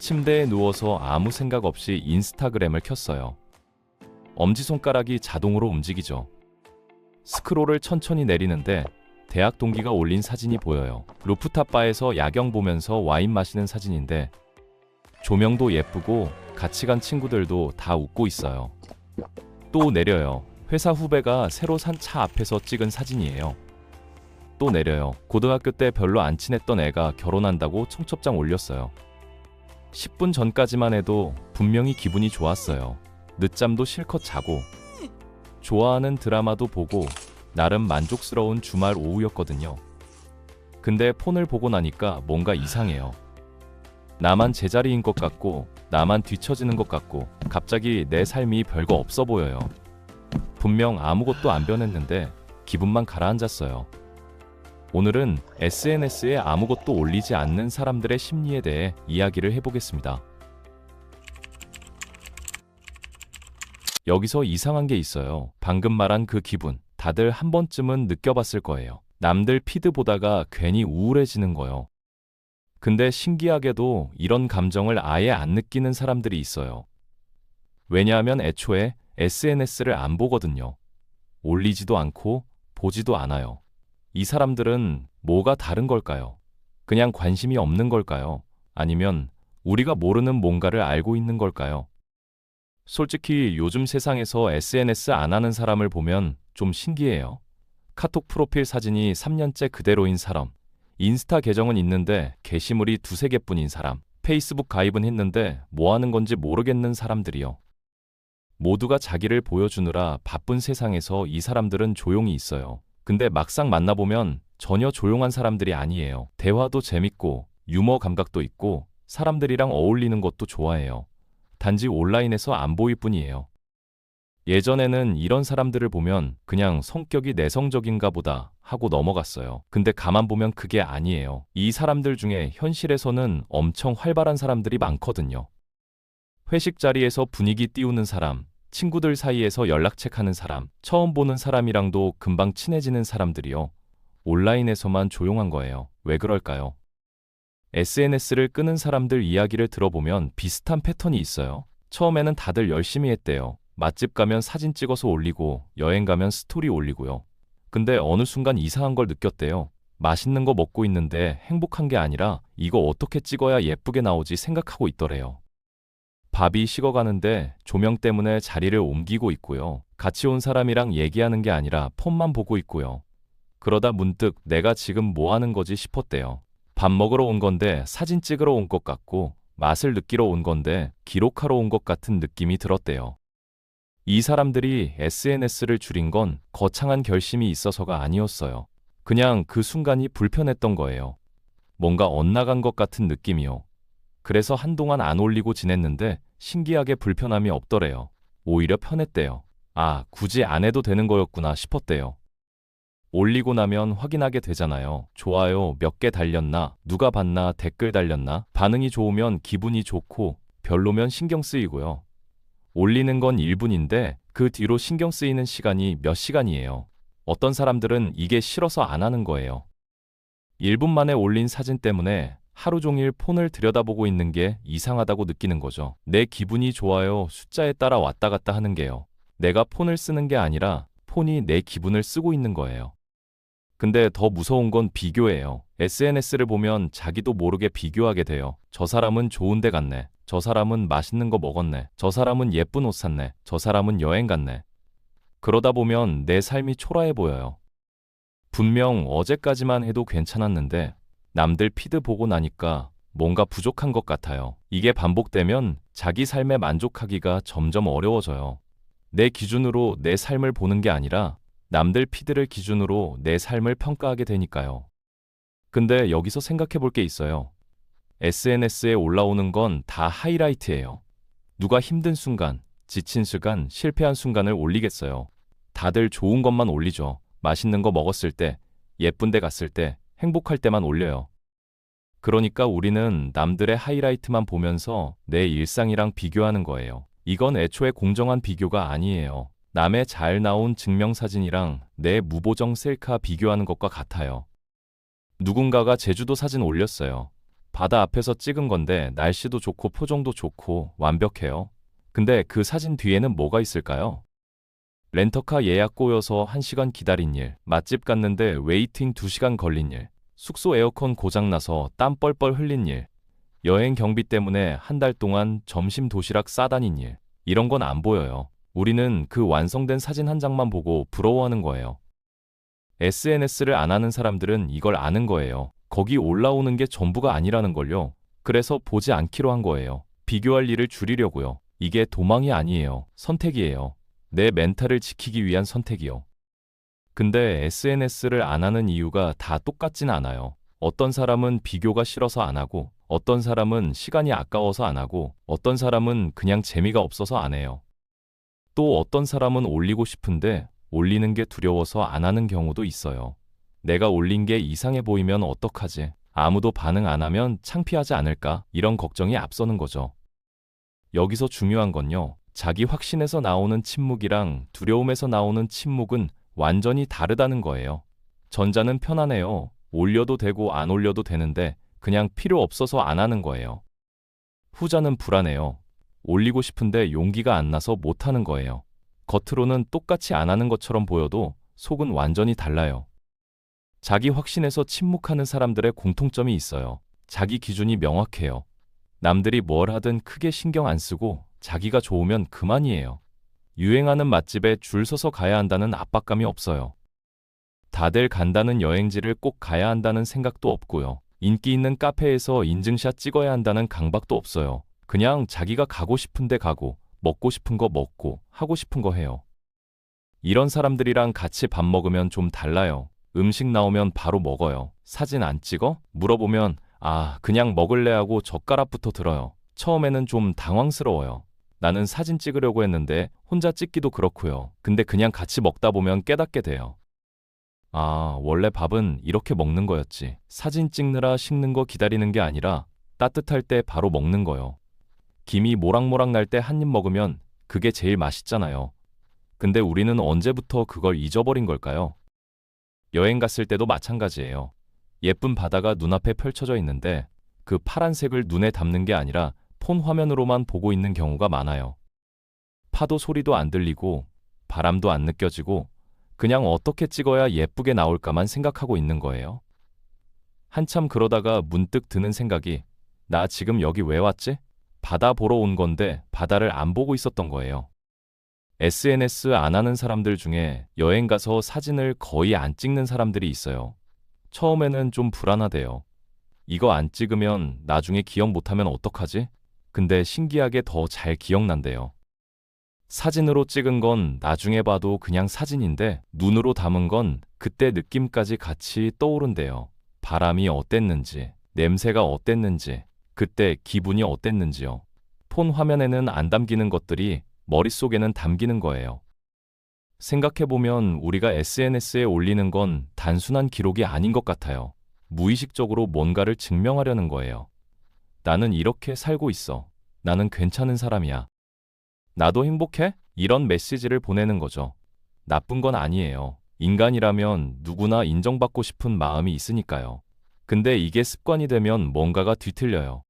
침대에 누워서 아무 생각 없이 인스타그램을 켰어요. 엄지손가락이 자동으로 움직이죠. 스크롤을 천천히 내리는데 대학 동기가 올린 사진이 보여요. 루프탑 바에서 야경 보면서 와인 마시는 사진인데 조명도 예쁘고 같이 간 친구들도 다 웃고 있어요. 또 내려요. 회사 후배가 새로 산 차 앞에서 찍은 사진이에요. 또 내려요. 고등학교 때 별로 안 친했던 애가 결혼한다고 청첩장 올렸어요. 10분 전까지만 해도 분명히 기분이 좋았어요. 늦잠도 실컷 자고 좋아하는 드라마도 보고 나름 만족스러운 주말 오후였거든요. 근데 폰을 보고 나니까 뭔가 이상해요. 나만 제자리인 것 같고 나만 뒤처지는 것 같고 갑자기 내 삶이 별거 없어 보여요. 분명 아무것도 안 변했는데 기분만 가라앉았어요. 오늘은 SNS에 아무것도 올리지 않는 사람들의 심리에 대해 이야기를 해보겠습니다. 여기서 이상한 게 있어요. 방금 말한 그 기분, 다들 한 번쯤은 느껴봤을 거예요. 남들 피드 보다가 괜히 우울해지는 거요. 근데 신기하게도 이런 감정을 아예 안 느끼는 사람들이 있어요. 왜냐하면 애초에 SNS를 안 보거든요. 올리지도 않고 보지도 않아요. 이 사람들은 뭐가 다른 걸까요? 그냥 관심이 없는 걸까요? 아니면 우리가 모르는 뭔가를 알고 있는 걸까요? 솔직히 요즘 세상에서 SNS 안 하는 사람을 보면 좀 신기해요. 카톡 프로필 사진이 3년째 그대로인 사람, 인스타 계정은 있는데 게시물이 2~3개뿐인 사람, 페이스북 가입은 했는데 뭐 하는 건지 모르겠는 사람들이요. 모두가 자기를 보여주느라 바쁜 세상에서 이 사람들은 조용히 있어요. 근데 막상 만나보면 전혀 조용한 사람들이 아니에요. 대화도 재밌고 유머 감각도 있고 사람들이랑 어울리는 것도 좋아해요. 단지 온라인에서 안 보일 뿐이에요. 예전에는 이런 사람들을 보면 그냥 성격이 내성적인가 보다 하고 넘어갔어요. 근데 가만 보면 그게 아니에요. 이 사람들 중에 현실에서는 엄청 활발한 사람들이 많거든요. 회식 자리에서 분위기 띄우는 사람, 친구들 사이에서 연락책하는 사람, 처음 보는 사람이랑도 금방 친해지는 사람들이요. 온라인에서만 조용한 거예요. 왜 그럴까요? SNS를 끄는 사람들 이야기를 들어보면 비슷한 패턴이 있어요. 처음에는 다들 열심히 했대요. 맛집 가면 사진 찍어서 올리고 여행 가면 스토리 올리고요. 근데 어느 순간 이상한 걸 느꼈대요. 맛있는 거 먹고 있는데 행복한 게 아니라 이거 어떻게 찍어야 예쁘게 나오지 생각하고 있더래요. 밥이 식어가는데 조명 때문에 자리를 옮기고 있고요. 같이 온 사람이랑 얘기하는 게 아니라 폰만 보고 있고요. 그러다 문득 내가 지금 뭐 하는 거지 싶었대요. 밥 먹으러 온 건데 사진 찍으러 온 것 같고 맛을 느끼러 온 건데 기록하러 온 것 같은 느낌이 들었대요. 이 사람들이 SNS를 줄인 건 거창한 결심이 있어서가 아니었어요. 그냥 그 순간이 불편했던 거예요. 뭔가 엇나간 것 같은 느낌이요. 그래서 한동안 안 올리고 지냈는데 신기하게 불편함이 없더래요. 오히려 편했대요. 아, 굳이 안 해도 되는 거였구나 싶었대요. 올리고 나면 확인하게 되잖아요. 좋아요 몇 개 달렸나, 누가 봤나, 댓글 달렸나. 반응이 좋으면 기분이 좋고 별로면 신경 쓰이고요. 올리는 건 1분인데 그 뒤로 신경 쓰이는 시간이 몇 시간이에요. 어떤 사람들은 이게 싫어서 안 하는 거예요. 1분 만에 올린 사진 때문에 하루 종일 폰을 들여다보고 있는 게 이상하다고 느끼는 거죠. 내 기분이 좋아요 숫자에 따라 왔다 갔다 하는 게요. 내가 폰을 쓰는 게 아니라 폰이 내 기분을 쓰고 있는 거예요. 근데 더 무서운 건 비교예요. SNS를 보면 자기도 모르게 비교하게 돼요. 저 사람은 좋은 데 갔네. 저 사람은 맛있는 거 먹었네. 저 사람은 예쁜 옷 샀네. 저 사람은 여행 갔네. 그러다 보면 내 삶이 초라해 보여요. 분명 어제까지만 해도 괜찮았는데 남들 피드 보고 나니까 뭔가 부족한 것 같아요. 이게 반복되면 자기 삶에 만족하기가 점점 어려워져요. 내 기준으로 내 삶을 보는 게 아니라 남들 피드를 기준으로 내 삶을 평가하게 되니까요. 근데 여기서 생각해 볼 게 있어요. SNS에 올라오는 건 다 하이라이트예요. 누가 힘든 순간, 지친 순간, 실패한 순간을 올리겠어요. 다들 좋은 것만 올리죠. 맛있는 거 먹었을 때, 예쁜 데 갔을 때, 행복할 때만 올려요. 그러니까 우리는 남들의 하이라이트만 보면서 내 일상이랑 비교하는 거예요. 이건 애초에 공정한 비교가 아니에요. 남의 잘 나온 증명사진이랑 내 무보정 셀카 비교하는 것과 같아요. 누군가가 제주도 사진 올렸어요. 바다 앞에서 찍은 건데 날씨도 좋고 표정도 좋고 완벽해요. 근데 그 사진 뒤에는 뭐가 있을까요? 렌터카 예약 꼬여서 1시간 기다린 일, 맛집 갔는데 웨이팅 2시간 걸린 일, 숙소 에어컨 고장나서 땀 뻘뻘 흘린 일, 여행 경비 때문에 한 달 동안 점심 도시락 싸다닌 일, 이런 건 안 보여요. 우리는 그 완성된 사진 한 장만 보고 부러워하는 거예요. SNS를 안 하는 사람들은 이걸 아는 거예요. 거기 올라오는 게 전부가 아니라는 걸요. 그래서 보지 않기로 한 거예요. 비교할 일을 줄이려고요. 이게 도망이 아니에요. 선택이에요. 내 멘탈을 지키기 위한 선택이요. 근데 SNS를 안 하는 이유가 다 똑같진 않아요. 어떤 사람은 비교가 싫어서 안 하고, 어떤 사람은 시간이 아까워서 안 하고, 어떤 사람은 그냥 재미가 없어서 안 해요. 또 어떤 사람은 올리고 싶은데 올리는 게 두려워서 안 하는 경우도 있어요. 내가 올린 게 이상해 보이면 어떡하지? 아무도 반응 안 하면 창피하지 않을까? 이런 걱정이 앞서는 거죠. 여기서 중요한 건요. 자기 확신에서 나오는 침묵이랑 두려움에서 나오는 침묵은 완전히 다르다는 거예요. 전자는 편안해요. 올려도 되고 안 올려도 되는데 그냥 필요 없어서 안 하는 거예요. 후자는 불안해요. 올리고 싶은데 용기가 안 나서 못 하는 거예요. 겉으로는 똑같이 안 하는 것처럼 보여도 속은 완전히 달라요. 자기 확신에서 침묵하는 사람들의 공통점이 있어요. 자기 기준이 명확해요. 남들이 뭘 하든 크게 신경 안 쓰고 자기가 좋으면 그만이에요. 유행하는 맛집에 줄 서서 가야 한다는 압박감이 없어요. 다들 간다는 여행지를 꼭 가야 한다는 생각도 없고요. 인기 있는 카페에서 인증샷 찍어야 한다는 강박도 없어요. 그냥 자기가 가고 싶은 데 가고 먹고 싶은 거 먹고 하고 싶은 거 해요. 이런 사람들이랑 같이 밥 먹으면 좀 달라요. 음식 나오면 바로 먹어요. 사진 안 찍어? 물어보면 그냥 먹을래 하고 젓가락부터 들어요. 처음에는 좀 당황스러워요. 나는 사진 찍으려고 했는데 혼자 찍기도 그렇고요. 근데 그냥 같이 먹다 보면 깨닫게 돼요. 원래 밥은 이렇게 먹는 거였지. 사진 찍느라 식는 거 기다리는 게 아니라 따뜻할 때 바로 먹는 거요. 김이 모락모락 날 때 한 입 먹으면 그게 제일 맛있잖아요. 근데 우리는 언제부터 그걸 잊어버린 걸까요? 여행 갔을 때도 마찬가지예요. 예쁜 바다가 눈앞에 펼쳐져 있는데 그 파란색을 눈에 담는 게 아니라 폰 화면으로만 보고 있는 경우가 많아요. 파도 소리도 안 들리고 바람도 안 느껴지고 그냥 어떻게 찍어야 예쁘게 나올까만 생각하고 있는 거예요. 한참 그러다가 문득 드는 생각이 나 지금 여기 왜 왔지? 바다 보러 온 건데 바다를 안 보고 있었던 거예요. SNS 안 하는 사람들 중에 여행 가서 사진을 거의 안 찍는 사람들이 있어요. 처음에는 좀 불안하대요. 이거 안 찍으면 나중에 기억 못하면 어떡하지? 근데 신기하게 더 잘 기억난대요. 사진으로 찍은 건 나중에 봐도 그냥 사진인데 눈으로 담은 건 그때 느낌까지 같이 떠오른대요. 바람이 어땠는지, 냄새가 어땠는지, 그때 기분이 어땠는지요. 폰 화면에는 안 담기는 것들이 머릿속에는 담기는 거예요. 생각해보면 우리가 SNS에 올리는 건 단순한 기록이 아닌 것 같아요. 무의식적으로 뭔가를 증명하려는 거예요. 나는 이렇게 살고 있어. 나는 괜찮은 사람이야. 나도 행복해? 이런 메시지를 보내는 거죠. 나쁜 건 아니에요. 인간이라면 누구나 인정받고 싶은 마음이 있으니까요. 근데 이게 습관이 되면 뭔가가 뒤틀려요.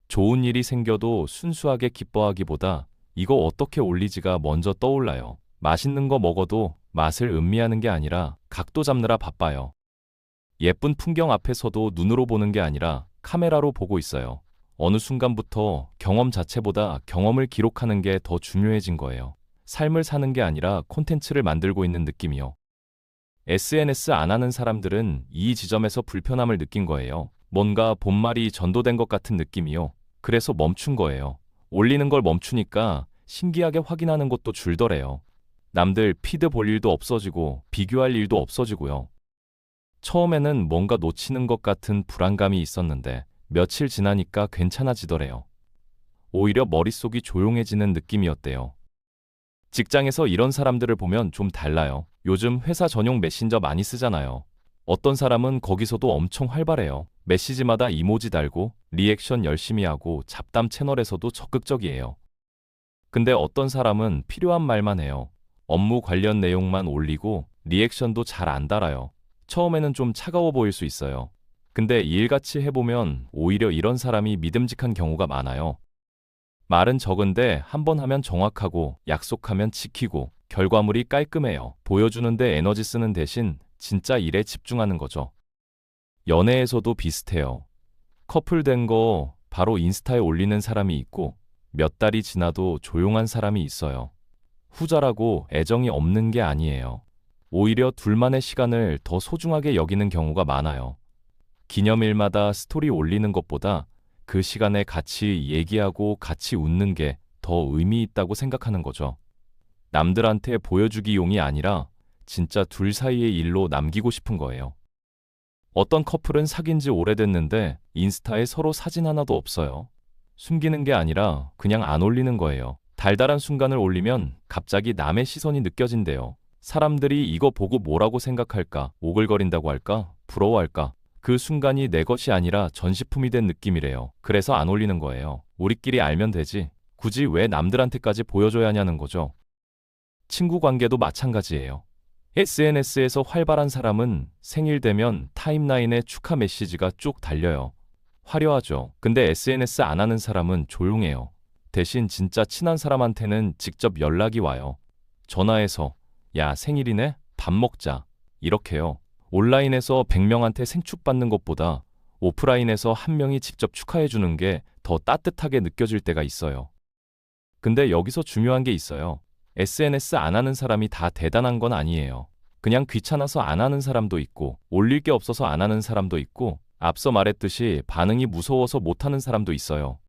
좋은 일이 생겨도 순수하게 기뻐하기보다 이거 어떻게 올리지가 먼저 떠올라요. 맛있는 거 먹어도 맛을 음미하는 게 아니라 각도 잡느라 바빠요. 예쁜 풍경 앞에서도 눈으로 보는 게 아니라 카메라로 보고 있어요. 어느 순간부터 경험 자체보다 경험을 기록하는 게 더 중요해진 거예요. 삶을 사는 게 아니라 콘텐츠를 만들고 있는 느낌이요. SNS 안 하는 사람들은 이 지점에서 불편함을 느낀 거예요. 뭔가 본말이 전도된 것 같은 느낌이요. 그래서 멈춘 거예요. 올리는 걸 멈추니까 신기하게 확인하는 것도 줄더래요. 남들 피드 볼 일도 없어지고 비교할 일도 없어지고요. 처음에는 뭔가 놓치는 것 같은 불안감이 있었는데 며칠 지나니까 괜찮아지더래요. 오히려 머릿속이 조용해지는 느낌이었대요. 직장에서 이런 사람들을 보면 좀 달라요. 요즘 회사 전용 메신저 많이 쓰잖아요. 어떤 사람은 거기서도 엄청 활발해요. 메시지마다 이모지 달고 리액션 열심히 하고 잡담 채널에서도 적극적이에요. 근데 어떤 사람은 필요한 말만 해요. 업무 관련 내용만 올리고 리액션도 잘 안 달아요. 처음에는 좀 차가워 보일 수 있어요. 근데 일같이 해보면 오히려 이런 사람이 믿음직한 경우가 많아요. 말은 적은데 한 번 하면 정확하고 약속하면 지키고 결과물이 깔끔해요. 보여주는데 에너지 쓰는 대신 진짜 일에 집중하는 거죠. 연애에서도 비슷해요. 커플 된 거 바로 인스타에 올리는 사람이 있고 몇 달이 지나도 조용한 사람이 있어요. 후자라고 애정이 없는 게 아니에요. 오히려 둘만의 시간을 더 소중하게 여기는 경우가 많아요. 기념일마다 스토리 올리는 것보다 그 시간에 같이 얘기하고 같이 웃는 게 더 의미 있다고 생각하는 거죠. 남들한테 보여주기용이 아니라 진짜 둘 사이의 일로 남기고 싶은 거예요. 어떤 커플은 사귄 지 오래됐는데 인스타에 서로 사진 하나도 없어요. 숨기는 게 아니라 그냥 안 올리는 거예요. 달달한 순간을 올리면 갑자기 남의 시선이 느껴진대요. 사람들이 이거 보고 뭐라고 생각할까? 오글거린다고 할까? 부러워할까? 그 순간이 내 것이 아니라 전시품이 된 느낌이래요. 그래서 안 올리는 거예요. 우리끼리 알면 되지. 굳이 왜 남들한테까지 보여줘야 하냐는 거죠. 친구 관계도 마찬가지예요. SNS에서 활발한 사람은 생일 되면 타임라인에 축하 메시지가 쭉 달려요. 화려하죠. 근데 SNS 안 하는 사람은 조용해요. 대신 진짜 친한 사람한테는 직접 연락이 와요. 전화해서 야, 생일이네? 밥 먹자. 이렇게요. 온라인에서 100명한테 생축받는 것보다 오프라인에서 한 명이 직접 축하해주는 게 더 따뜻하게 느껴질 때가 있어요. 근데 여기서 중요한 게 있어요. SNS 안 하는 사람이 다 대단한 건 아니에요. 그냥 귀찮아서 안 하는 사람도 있고, 올릴 게 없어서 안 하는 사람도 있고, 앞서 말했듯이 반응이 무서워서 못 하는 사람도 있어요.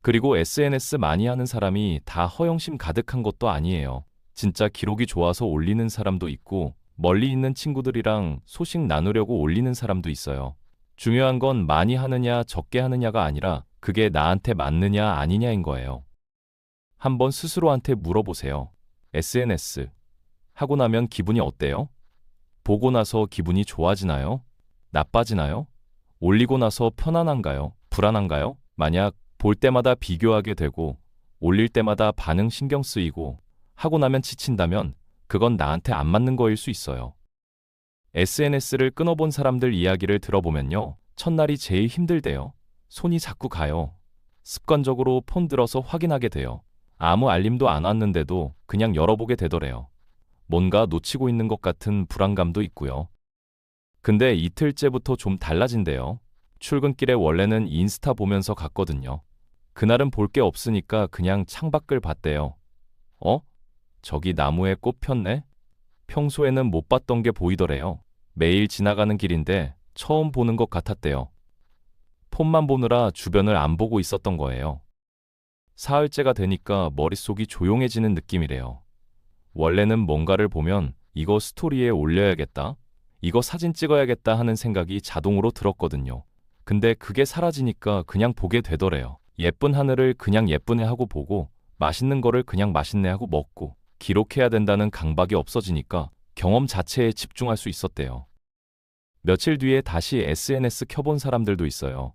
그리고 SNS 많이 하는 사람이 다 허영심 가득한 것도 아니에요. 진짜 기록이 좋아서 올리는 사람도 있고, 멀리 있는 친구들이랑 소식 나누려고 올리는 사람도 있어요. 중요한 건 많이 하느냐 적게 하느냐가 아니라 그게 나한테 맞느냐 아니냐인 거예요. 한번 스스로한테 물어보세요. SNS 하고 나면 기분이 어때요? 보고 나서 기분이 좋아지나요? 나빠지나요? 올리고 나서 편안한가요? 불안한가요? 만약 볼 때마다 비교하게 되고 올릴 때마다 반응 신경 쓰이고 하고 나면 지친다면 그건 나한테 안 맞는 거일 수 있어요. SNS를 끊어본 사람들 이야기를 들어보면요. 첫날이 제일 힘들대요. 손이 자꾸 가요. 습관적으로 폰 들어서 확인하게 돼요. 아무 알림도 안 왔는데도 그냥 열어보게 되더래요. 뭔가 놓치고 있는 것 같은 불안감도 있고요. 근데 이틀째부터 좀 달라진대요. 출근길에 원래는 인스타 보면서 갔거든요. 그날은 볼 게 없으니까 그냥 창밖을 봤대요. 저기 나무에 꽃 폈네? 평소에는 못 봤던 게 보이더래요. 매일 지나가는 길인데 처음 보는 것 같았대요. 폰만 보느라 주변을 안 보고 있었던 거예요. 사흘째가 되니까 머릿속이 조용해지는 느낌이래요. 원래는 뭔가를 보면 이거 스토리에 올려야겠다, 이거 사진 찍어야겠다 하는 생각이 자동으로 들었거든요. 근데 그게 사라지니까 그냥 보게 되더래요. 예쁜 하늘을 그냥 예쁘네 하고 보고 맛있는 거를 그냥 맛있네 하고 먹고 기록해야 된다는 강박이 없어지니까 경험 자체에 집중할 수 있었대요. 며칠 뒤에 다시 SNS 켜본 사람들도 있어요.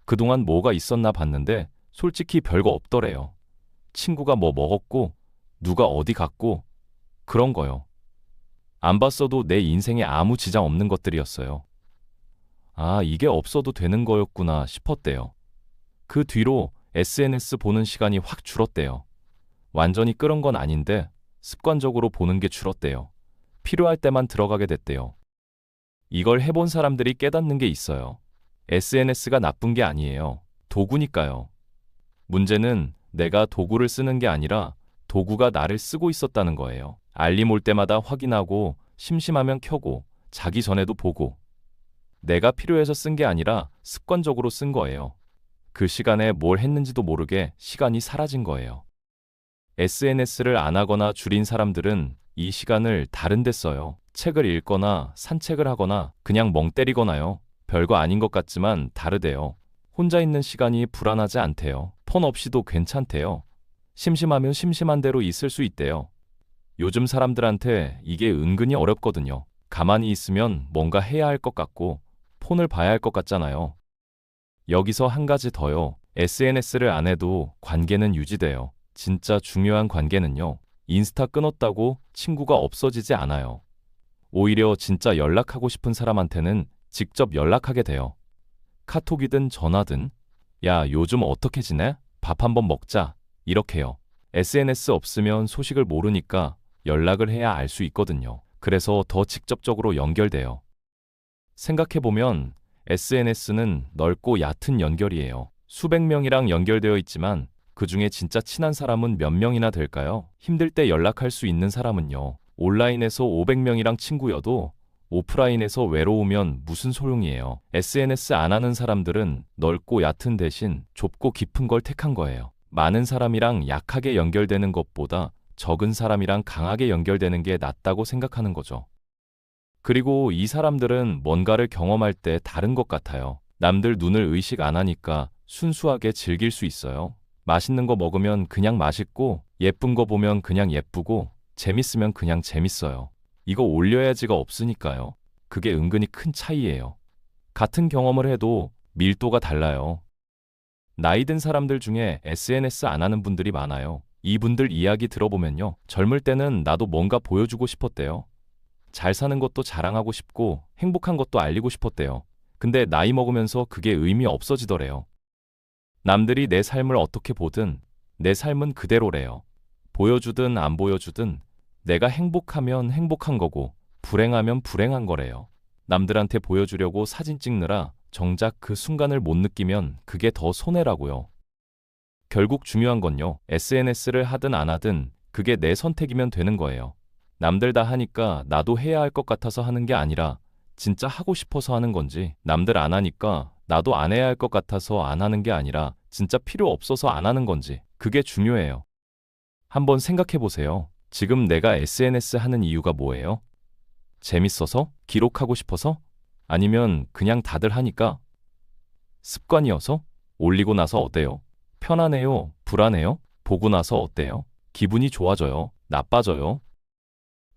그동안 뭐가 있었나 봤는데 솔직히 별거 없더래요. 친구가 뭐 먹었고 누가 어디 갔고 그런 거요. 안 봤어도 내 인생에 아무 지장 없는 것들이었어요. 아, 이게 없어도 되는 거였구나 싶었대요. 그 뒤로 SNS 보는 시간이 확 줄었대요. 완전히 끄는 건 아닌데 습관적으로 보는 게 줄었대요. 필요할 때만 들어가게 됐대요. 이걸 해본 사람들이 깨닫는 게 있어요. SNS가 나쁜 게 아니에요. 도구니까요. 문제는 내가 도구를 쓰는 게 아니라 도구가 나를 쓰고 있었다는 거예요. 알림 올 때마다 확인하고 심심하면 켜고 자기 전에도 보고 내가 필요해서 쓴 게 아니라 습관적으로 쓴 거예요. 그 시간에 뭘 했는지도 모르게 시간이 사라진 거예요. SNS를 안 하거나 줄인 사람들은 이 시간을 다른 데 써요. 책을 읽거나 산책을 하거나 그냥 멍 때리거나요. 별거 아닌 것 같지만 다르대요. 혼자 있는 시간이 불안하지 않대요. 폰 없이도 괜찮대요. 심심하면 심심한 대로 있을 수 있대요. 요즘 사람들한테 이게 은근히 어렵거든요. 가만히 있으면 뭔가 해야 할 것 같고 폰을 봐야 할 것 같잖아요. 여기서 한 가지 더요. SNS를 안 해도 관계는 유지돼요. 진짜 중요한 관계는요. 인스타 끊었다고 친구가 없어지지 않아요. 오히려 진짜 연락하고 싶은 사람한테는 직접 연락하게 돼요. 카톡이든 전화든, 야, 요즘 어떻게 지내? 밥 한번 먹자. 이렇게요. SNS 없으면 소식을 모르니까 연락을 해야 알 수 있거든요. 그래서 더 직접적으로 연결돼요. 생각해보면 SNS는 넓고 얕은 연결이에요. 수백 명이랑 연결되어 있지만 그 중에 진짜 친한 사람은 몇 명이나 될까요? 힘들 때 연락할 수 있는 사람은요. 온라인에서 500명이랑 친구여도 오프라인에서 외로우면 무슨 소용이에요. SNS 안 하는 사람들은 넓고 얕은 대신 좁고 깊은 걸 택한 거예요. 많은 사람이랑 약하게 연결되는 것보다 적은 사람이랑 강하게 연결되는 게 낫다고 생각하는 거죠. 그리고 이 사람들은 뭔가를 경험할 때 다른 것 같아요. 남들 눈을 의식 안 하니까 순수하게 즐길 수 있어요. 맛있는 거 먹으면 그냥 맛있고, 예쁜 거 보면 그냥 예쁘고, 재밌으면 그냥 재밌어요. 이거 올려야지가 없으니까요. 그게 은근히 큰 차이예요. 같은 경험을 해도 밀도가 달라요. 나이 든 사람들 중에 SNS 안 하는 분들이 많아요. 이분들 이야기 들어보면요. 젊을 때는 나도 뭔가 보여주고 싶었대요. 잘 사는 것도 자랑하고 싶고 행복한 것도 알리고 싶었대요. 근데 나이 먹으면서 그게 의미 없어지더래요. 남들이 내 삶을 어떻게 보든 내 삶은 그대로래요. 보여주든 안 보여주든 내가 행복하면 행복한 거고 불행하면 불행한 거래요. 남들한테 보여주려고 사진 찍느라 정작 그 순간을 못 느끼면 그게 더 손해라고요. 결국 중요한 건요. SNS를 하든 안 하든 그게 내 선택이면 되는 거예요. 남들 다 하니까 나도 해야 할 것 같아서 하는 게 아니라 진짜 하고 싶어서 하는 건지, 남들 안 하니까 나도 안 해야 할 것 같아서 안 하는 게 아니라 진짜 필요 없어서 안 하는 건지, 그게 중요해요. 한번 생각해 보세요. 지금 내가 SNS 하는 이유가 뭐예요? 재밌어서? 기록하고 싶어서? 아니면 그냥 다들 하니까? 습관이어서? 올리고 나서 어때요? 편안해요? 불안해요? 보고 나서 어때요? 기분이 좋아져요? 나빠져요?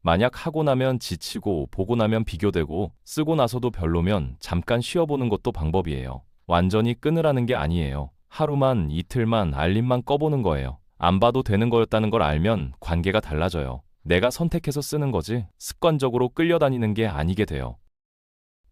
만약 하고 나면 지치고 보고 나면 비교되고 쓰고 나서도 별로면 잠깐 쉬어보는 것도 방법이에요. 완전히 끊으라는 게 아니에요. 하루만, 이틀만, 알림만 꺼보는 거예요. 안 봐도 되는 거였다는 걸 알면 관계가 달라져요. 내가 선택해서 쓰는 거지 습관적으로 끌려다니는 게 아니게 돼요.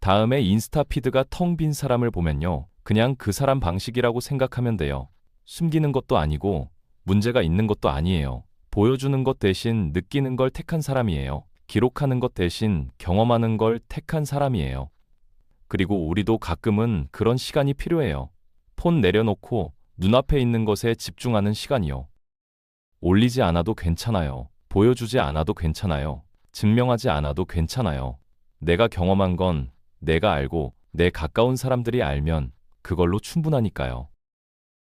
다음에 인스타 피드가 텅 빈 사람을 보면요. 그냥 그 사람 방식이라고 생각하면 돼요. 숨기는 것도 아니고 문제가 있는 것도 아니에요. 보여주는 것 대신 느끼는 걸 택한 사람이에요. 기록하는 것 대신 경험하는 걸 택한 사람이에요. 그리고 우리도 가끔은 그런 시간이 필요해요. 폰 내려놓고 눈앞에 있는 것에 집중하는 시간이요. 올리지 않아도 괜찮아요. 보여주지 않아도 괜찮아요. 증명하지 않아도 괜찮아요. 내가 경험한 건 내가 알고 내 가까운 사람들이 알면 그걸로 충분하니까요.